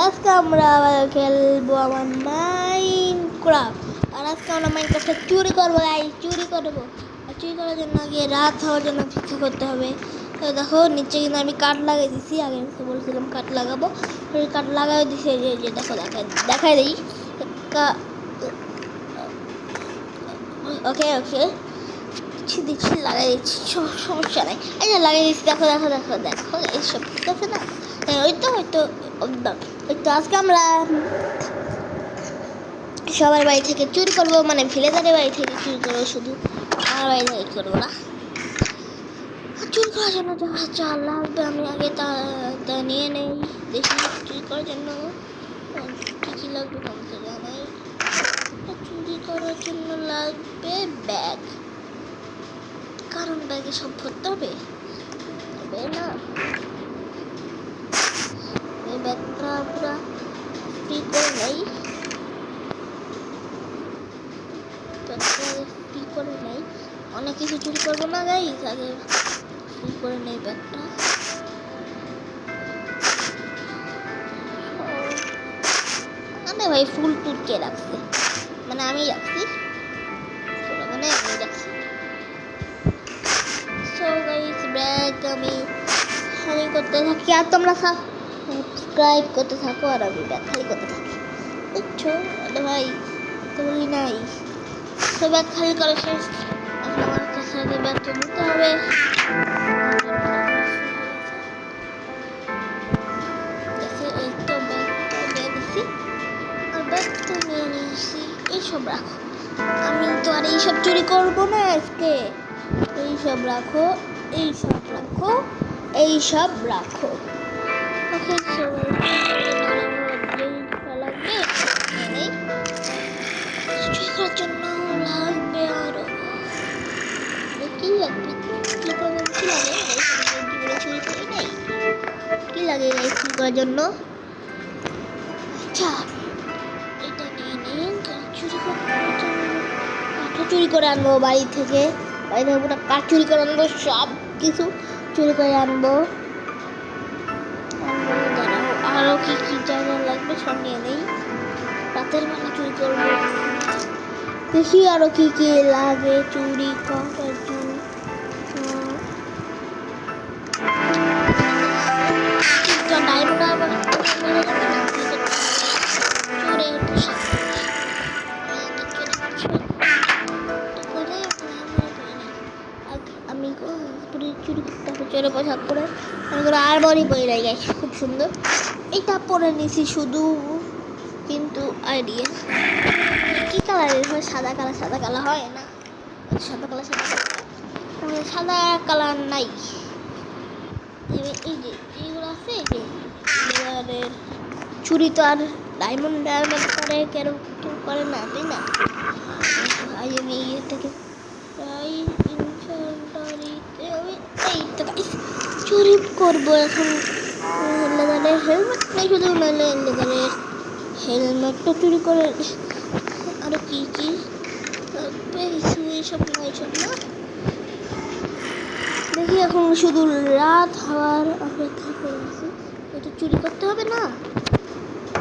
আজকে আমরা আবার খেলবো আমার মাইনক্রাফট। আর আজকে আমরা মাইনক্রাফটে চুরি করবো চুরি করবো। আর চুরি করার জন্য আগে রাত হওয়ার জন্য অপেক্ষা করতে হবে। তো দেখো নিচে কিন্তু আমি কাঠ লাগাই দিছি, আগে বলছিলাম কাঠ লাগাবো, কাঠ লাগাই দিছি। যে দেখো দেখাই দিই। ওকে ওকে দিচ্ছি লাগাই দিচ্ছি, সমস্যা নাই। এই যে লাগাই দিচ্ছি, দেখো দেখো দেখো দেখো এইসব ঠিক আছে না? ওই তো আজকে আমরা সবার বাড়ি থেকে চুরি করবো, মানে ভিলেজারের বাড়ি থেকে চুরি করবো, শুধু আমার বাড়ি থেকে করবো না। চুরি করার জন্য যা লাগবে আমি আগে তা নিয়ে নেই। দেখি চুরি করার জন্য কী কী লাগবে তোমাকে জানাই। চুরি করার জন্য লাগবে ব্যাগ, কারণ ব্যাগে সব ভরতে হবে না। এই ব্যাগটা পুরা ফ্রি করে নেই, ফ্রি করে নেই। অনেক কিছু চুরি করবো না গাইস, আগে ফ্রি করে নেই ব্যাগটা। মানে ভাই ফুল টুল কে রাখছে, মানে আমি রাখছি, মানে আমি রাখছি। সো গাইস ব্যাগ আমি খালি করতে থাকি আর তোমরা সাবস্ক্রাইব করতে থাকো, আর আমি ব্যাগ খালি করতে থাকি। বুঝছো? আরে ভাই তো বলি নাই। তো ব্যাগ খালি করা শেষ, এখন আমার কাছে আগে ব্যাগটা নিতে হবে। এই তো ব্যাগটা নিয়ে নিছি, আর ব্যাগটা নিয়ে নিয়েছি। এইসব রাখো, আমি তো আর এইসব চুরি করবো না আজকে। এইসব রাখো, এইসব রাখো, এইসব রাখো। ওকে লাগবে চুরি করার জন্য লাগবে আরো কি লাগবে, চুরি করে নেই কি লাগে চুরি করার জন্য। আচ্ছা এটা নিয়ে নিন, চুরি করে আনবো বাড়ি থেকে পুরো কাঠ চুরি করে আনবো, সব কিছু চুরি করে আনবো। আরো কি কি জায়গা লাগবে সব নিয়ে নেই, রাতের বেলা চুরি করবো। দেখি আরো কি কি লাগে চুরি করার জন্য। আমি চুরি করতে হবে, চোরে পোশাক পরে আর বড়ি বই রয়ে গেছে, খুব সুন্দর। এটা পরে নিছি শুধু, কিন্তু আইডিয়া কি কালারের হয়? সাদা কালার হয় না, সাদা কালার নাই। এই যে এইগুলো আছে, এই যে চুরি তো আর ডায়মন্ড করে কেউ করে না, তাই না? আমি এটাকে চুরি করবো এখন। লেদারের হেলমেট নেই, শুধু লেদারের হেলমেটটা চুরি করে। আরো কি কি এইসব না, এইসব না। দেখি এখন শুধু রাত হওয়ার অপেক্ষা করে আছি, এটা চুরি করতে হবে না,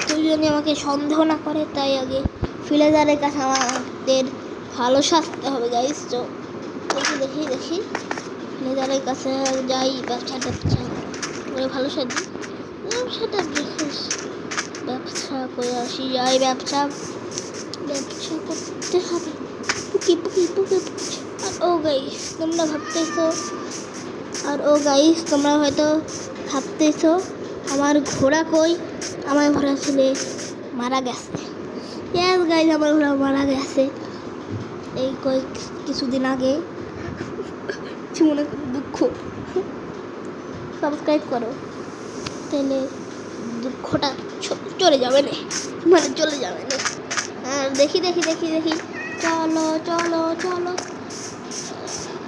কেউ যদি আমাকে সন্দেহ না করে। তাই আগে ভিলেজারের কাছে আমাদের ভালো সাজতে হবে গাইস। তো দেখি ভিলেজারের কাছে যাই, ব্যবসা করে ভালো সাজি, ব্যবসা করে আসি, যাই ব্যবসা করতে হবে। আর ও গাইস তোমরা হয়তো ভাবতেছো আমার ঘোড়া কই, আমার ঘোড়া ছেলে মারা গেছে। ইয়েস গাইস, আমার ঘোড়া মারা গেছে এই কিছুদিন আগে। মনে করো দুঃখ, সাবস্ক্রাইব করো, তাহলে দুঃখটা চলে যাবে না, মানে চলে যাবে না। আর দেখি চলো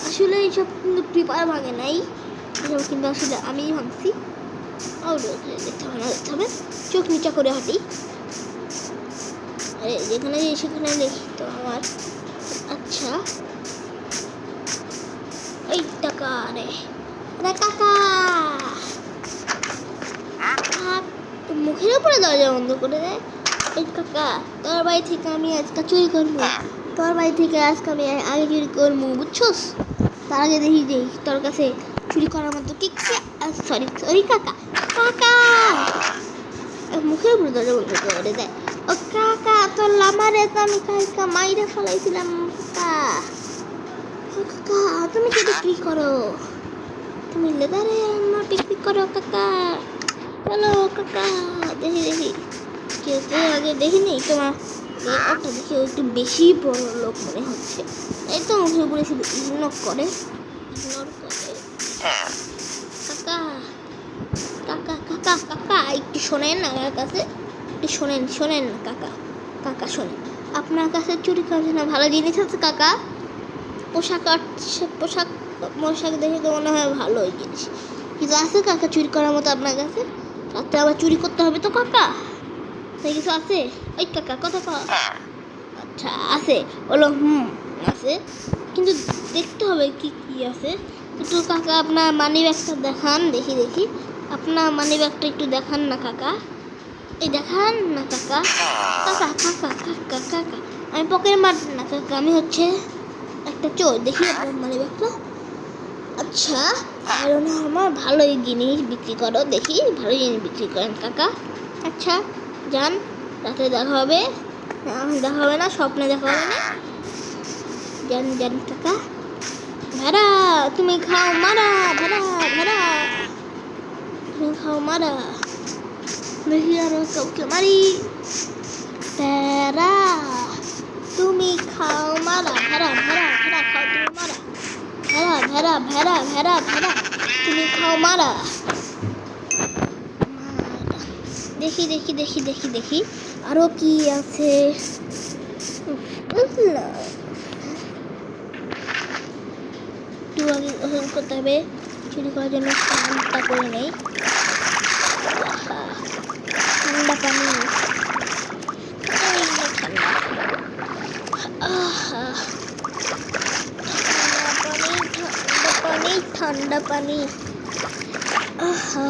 আসলে এইসব কিন্তু প্রিপার ভাঙে নাই, এসব কিন্তু আসলে আমিই ভাঙছি। দেখতে হবে, চোখ নিচা করে হাঁটি। আরে যেখানে সেখানে দেখি তো আমার। আচ্ছা এই টাকা কাকা মুখে মুখের উপরে দরজা বন্ধ করে দেয়। এই কাকা, তোর বাড়ি থেকে আমি আজকে চুরি করবো, তোর বাড়ি থেকে আজকে আমি আগে চুরি করবো, বুঝছোস? তার আগে দেখি যে তোর কাছে চুরি করার মতো কি, সরি সরি কাকা, কাকা মুখের উপরে দরজা বন্ধ করে দেয়। ও কাকা, তোর লামারে তো আমি কালকে মাইরে ফেলাইছিলাম। কাকা, কাকা তুমি কি বিক্রি করো? তুমি লেদারে আমার বিক্রি করো কাকা? চলো কাকা, দেখি দেখি কেউ আগে দেখিনি তোমার ওটা দেখি একটু বেশি বড় লোক মনে হচ্ছে। এই তো মুখের উপরে শুধু ইগনোর করে। কাকা কাকা কাকা কাকা একটু শোনেন আমার কাছে, একটু শোনেন শোনেন কাকা, কাকা শোনেন, আপনার কাছে চুরি করার জন্য ভালো জিনিস আছে কাকা? পোশাক পোশাক পোশাক দেখে তো মনে হয় ভালোই জিনিস, কিছু আছে কাকা চুরি করার মতো আপনার কাছে? রাত্রে আবার চুরি করতে হবে তো কাকা, তাই কিছু আছে? ওই কাকা কথা কও। আচ্ছা আছে, বলো আছে, কিন্তু দেখতে হবে কি কি আছে। একটু কাকা আপনার মানি ব্যাগটা দেখান, দেখি দেখি আপনার মানি ব্যাগটা একটু দেখান না কাকা, এই দেখান না কাকা। কাকা কাকা কাকা কাকা আমি পকেট মার না কাকা, আমি হচ্ছে একটা চোর, দেখি আপনার মানি ব্যাগটা। আচ্ছা কারণ আমার ভালোই জিনিস বিক্রি করো, দেখি ভালো জিনিস বিক্রি করেন কাকা। আচ্ছা যান, রাতে দেখা হবে, দেখা হবে না, স্বপ্নে দেখা হবে না, যান যান কাকা। ভেড়া তুমি খাও মারা, ভেড়া ভেড়া তুমি খাও মারা, দেখি আরো কাউকে মারি। ভেড়া তুমি খাও মারা, ভেড়া ভেড়া ভেড়া খাও তুমি মারা, ভেড়া ভেড়া ভেড়া ভেড়া ভেড়া তুমি খাও মারা। দেখি দেখি দেখি দেখি দেখি আরো কি আছে, একটু আগে ওষুধ করতে হবে, চুরি করার জন্য স্নানটা করে নেই। ঠান্ডা পানি, ঠান্ডা পানি, আহা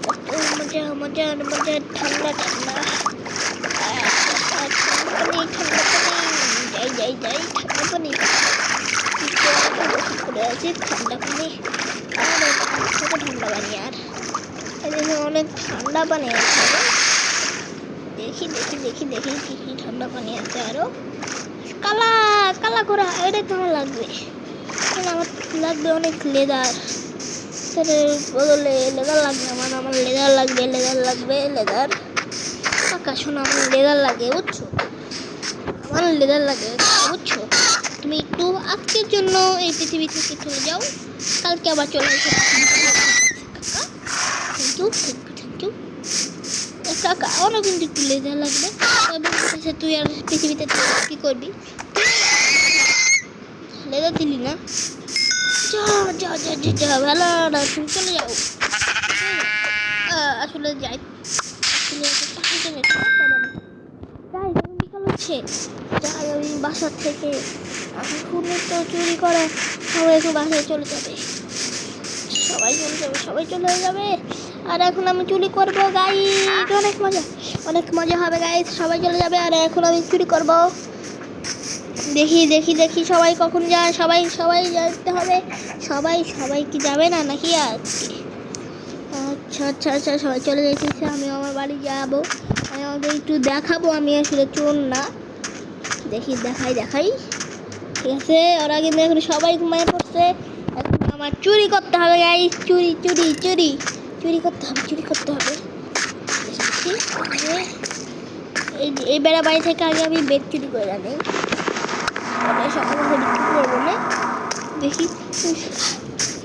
কত মজা মজা মজা, ঠান্ডা ঠান্ডা পানি, ঠান্ডা পানি, যাই যাই যাই ঠান্ডা পানি করে আছে, ঠান্ডা পানি আর ঠান্ডা পানি, আর এদিকে অনেক ঠান্ডা পানি আছে। দেখি দেখি দেখি দেখি কি কি ঠান্ডা পানি আছে আরো। কালা কালা করা, এটাই তো আমার লাগবে, আমার লাগবে অনেক লেদার, বদলে লেদার লাগবে আমার, আমার লেদার লাগবে, লেদার লাগবে লেদার। কাকা শোনো, আমার লেদার লাগে বুঝছো, আমার লেদার লাগে বুঝছো। তুমি একটু আজকের জন্য এই পৃথিবী থেকে চলে যাও, কালকে আবার চলে আসো কাকা। থ্যাংক ইউ থ্যাংক ইউ কাকা, আমারও কিন্তু একটু লেদার লাগবে। তুই আর পৃথিবীতে কি করবি, লেদার দিলি না, যা যা যা যা ভালো না, তুমি চলে যাও। আসলে যাই, যাই বিকাল হচ্ছে, যাই আমি বাসার থেকে, এখনই তো চুরি করা, সবাই একটু বাসায় চলে যাবে, সবাই চলে যাবে, সবাই চলে যাবে, আর এখন আমি চুরি করবো গাইস, অনেক মজা হবে গাইস, সবাই চলে যাবে আর এখন আমি চুরি করবো। দেখি দেখি দেখি সবাই কখন যায়, সবাই সবাই যেতে হবে, সবাই সবাই কি যাবে না নাকি আজকে? আচ্ছা আচ্ছা আচ্ছা সবাই চলে যেতেছে, আমি আমার বাড়ি যাবো, আমি আমাদের একটু দেখাবো আমি আসলে চোর না, দেখি দেখাই দেখাই, ঠিক আছে? ওরা কিন্তু এখন সবাই ঘুমায় পড়ছে, এখন আমার চুরি করতে হবে গাইস, চুরি চুরি চুরি চুরি করতে হবে, চুরি করতে হবে। এই বেড়া বাড়ি থেকে আগে আমি বেড চুরি করে আনি, সকালে বিক্রি করবো না, দেখি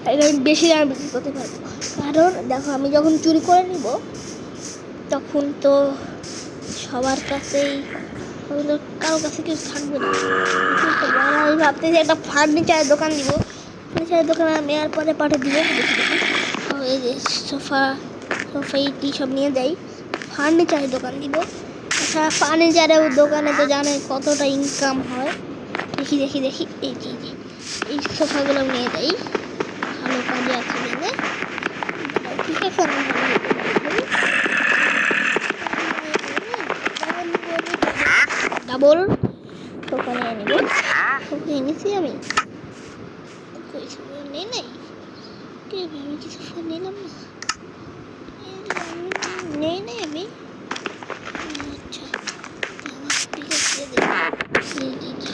আমি বেশি দামে বিক্রি করতে পারবো, কারণ দেখো আমি যখন চুরি করে নিব তখন তো সবার কাছেই, কারো কাছে কিছু থাকবে না। আমি ভাবতেছি একটা ফার্নিচারের দোকান দিব, ফার্নিচারের দোকান আমি আর পরে পাঠিয়ে দিব। দেখি দেখি এই যে সোফা ইটি সব নিয়ে যাই, ফার্নিচারের দোকান দিব। আচ্ছা ফার্নিচারের দোকানে তো জানে কতটা ইনকাম হয়, দেখি দেখি দেখি এই যে এই সোফাগুলো নিয়ে যাই, ভালো কাজে আছে নিয়ে, ঠিক আছে? ডাবল সোফা নিয়ে নিব। সোফা এনেছি আমি, কই সোফা নেই নাই, আমি কি সোফা নিলাম না, নেই নাই আমি। আচ্ছা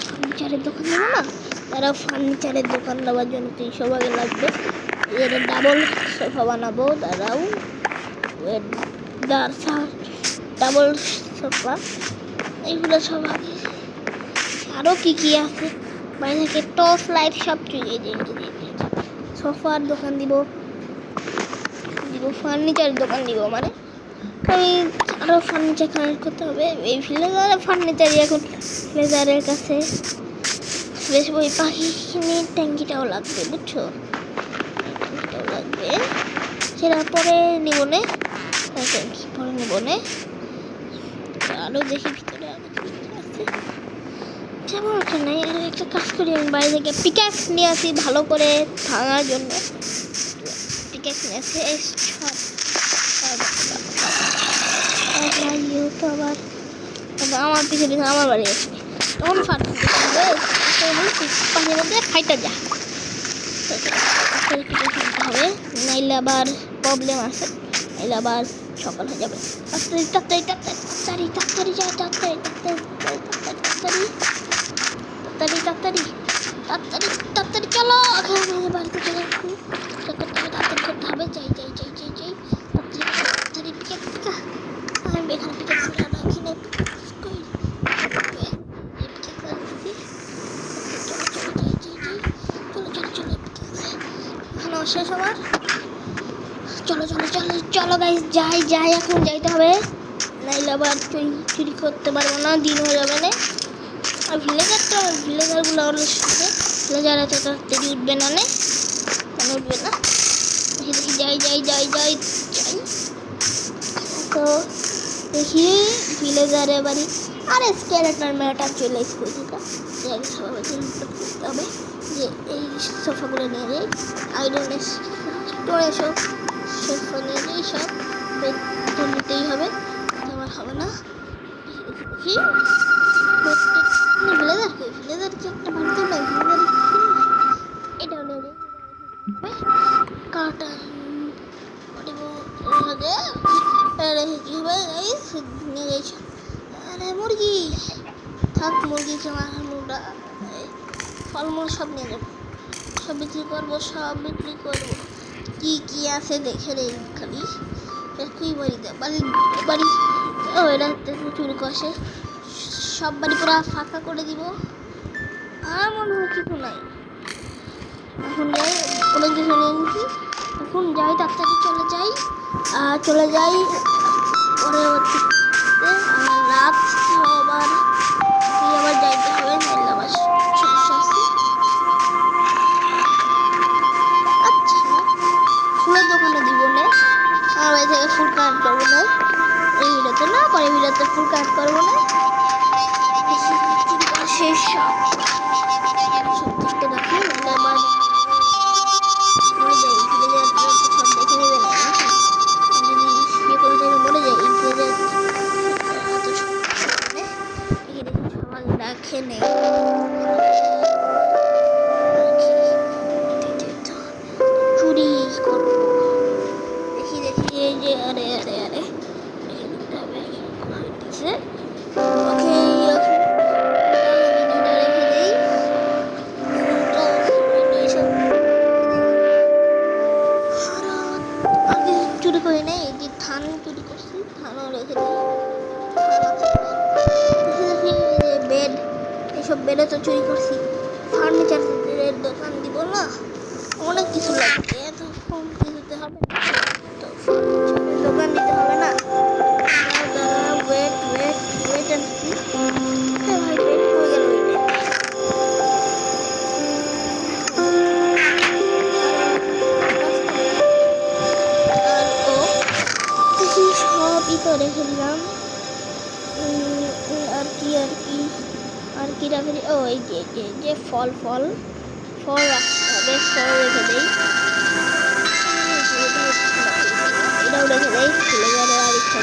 ফার্নিচারের দোকান নেবো না, তারা ফার্নিচারের দোকান নেওয়ার জন্য 300 আগে লাগবে। এটা ডাবল সোফা বানাবো, তারাও ডাবল সোফা, এইগুলো সব আগে। আরও কি আছে বাইরে থেকে, টর্চ লাইট সব চুইয়ে দিয়ে সোফার দোকান দিব, ফার্নিচারের দোকান দিব। মানে আমি আরও ফার্নিচার কালেক্ট করতে হবে। এই ফ্লেজারের ফার্নিচারই এখন ফ্লেজারের কাছে বেশ। ওই পাখির ট্যাঙ্কিটাও লাগবে, বুঝছো, ট্যাঙ্কিটাও লাগবে, সেটা পরে নিব নে, ট্যাঙ্কি পরে নিব নে। আরও দেখি ভিতরে আরও আছে, যেমন ওটা নেই। আর একটা কাজ করি, আমি বাইরে থেকে পিকাক্স নিয়ে আসি ভালো করে ভাঙার জন্য। পিকাক্স নিয়ে আসি, এই তো আবার আমার পিছনে আমার বাড়ি আসবে, তখন পাখির মধ্যে খাইতে যা হবে, নাইলে আবার প্রবলেম আছে, নাইলে আবার সকাল হয়ে যাবে। তাড়াতাড়ি তাড়াতাড়ি তাড়াতাড়ি যায়, তাড়াতাড়ি তাড়াতাড়ি তাড়াতাড়ি তাড়াতাড়ি তাড়াতাড়ি তাড়াতাড়ি চলো, বাড়িতে চলে তাড়াতাড়ি করতে হবে। যাই যাই যাই যাই যাই তাড়াতাড়ি পিকা পিকা, আমি এখানে পিকা রাখি না, শেষ আমার। চলো চলো চলো চলো গাইস, যাই যাই, এখন যাইতে হবে, নাইলে আবার চুরি করতে পারবো না, দিন হয়ে যাবে না। আর ভিলেজারগুলো অনেক সাথে ভিলেজার এত তাড়াতাড়ি উঠবে না, উঠবে না। দেখি যাই যাই যাই যাই যাই, তো দেখি ভিলেজারের বাড়ি। আরে স্কেলেটন মেয়েটা চলে স্কুল থেকে, করতে হবে যে এই সোফাগুলো নিয়ে যাই, আইরনের স্টোরে সব সোফা নিয়ে যাই, সব নিতেই হবে, আমার হবে না। দেখি ভিলেজার কি, ভিলেজার কি একটা বাড়িতে নাই, ভিলেজার এটাও নিয়ে যাই। কার্টন কি হবে নিয়ে যাই। আরে মুরগি থাক, মুরগি মুরগা ফলমূল সব নিয়ে যাবো, সব বিক্রি করবো, সব বিক্রি করবো। কি আছে দেখে রে, খালি একই বাড়িতে বাড়ি ও এটা চুরি করছে, সব বাড়ি পুরো ফাঁকা করে দিব। আর মনে হয় কিছু নাই, এখন যাই, অনেক কিছু নিয়ে নিচ্ছি, এখন যাই তাড়াতাড়ি চলে যাই পরে হচ্ছে আমার রাত আবার যাইতে হবে, নাইলে আবার সমস্যা আছে। আচ্ছা ফুলের দোকানে দিব না, আমার বাড়ি থেকে ফুল কালেক্ট করবো না, এই ভিডিওতে না, পরে ভিডিওতে ফুল কালেক্ট করবো না। শেষ সব চেষ্টা রাখি, নাহলে আবার মরে যাই, সব দেখে নেবে না, যদি ইয়ে করে দেবে মরে যাই। সবাই রাখে নেই, চুরি করবো, দেখি দেখি এই যে আরে আরে আরে চুরি করি নাই, এই যে ধান চুরি করছি, ধানও রেখে দিই। দেখি যে বেড, এইসব বেডে তো চুরি করছি। ফার্নিচারের দোকান দিব না, অনেক কিছু লাগবে, এত কম কিছুতে হবে না, তো ফার্নিচারের দোকান দিতে হবে না। Wait wait wait and see, ভাই বেড হয়ে গেল। সবই তো রেখে দিলাম, আর কি রাখি, ও এই যে ফল রাখতে হবে, ফল রেখে দেই, এটাও রেখে দেই, ফেলে যাবে। আর ইচ্ছা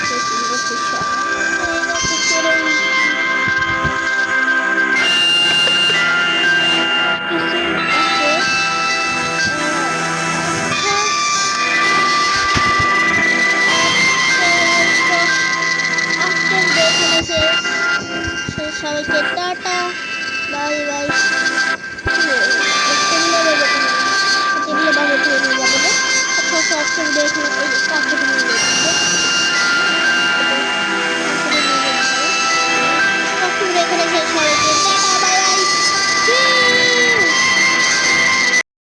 সবাইকে টাটা, বাই বাই। টেবিলে বাইরে থেকে নিয়ে যাবো না। আচ্ছা আচ্ছা আচ্ছা, এখানে এই কাছে নিয়ে যাবো।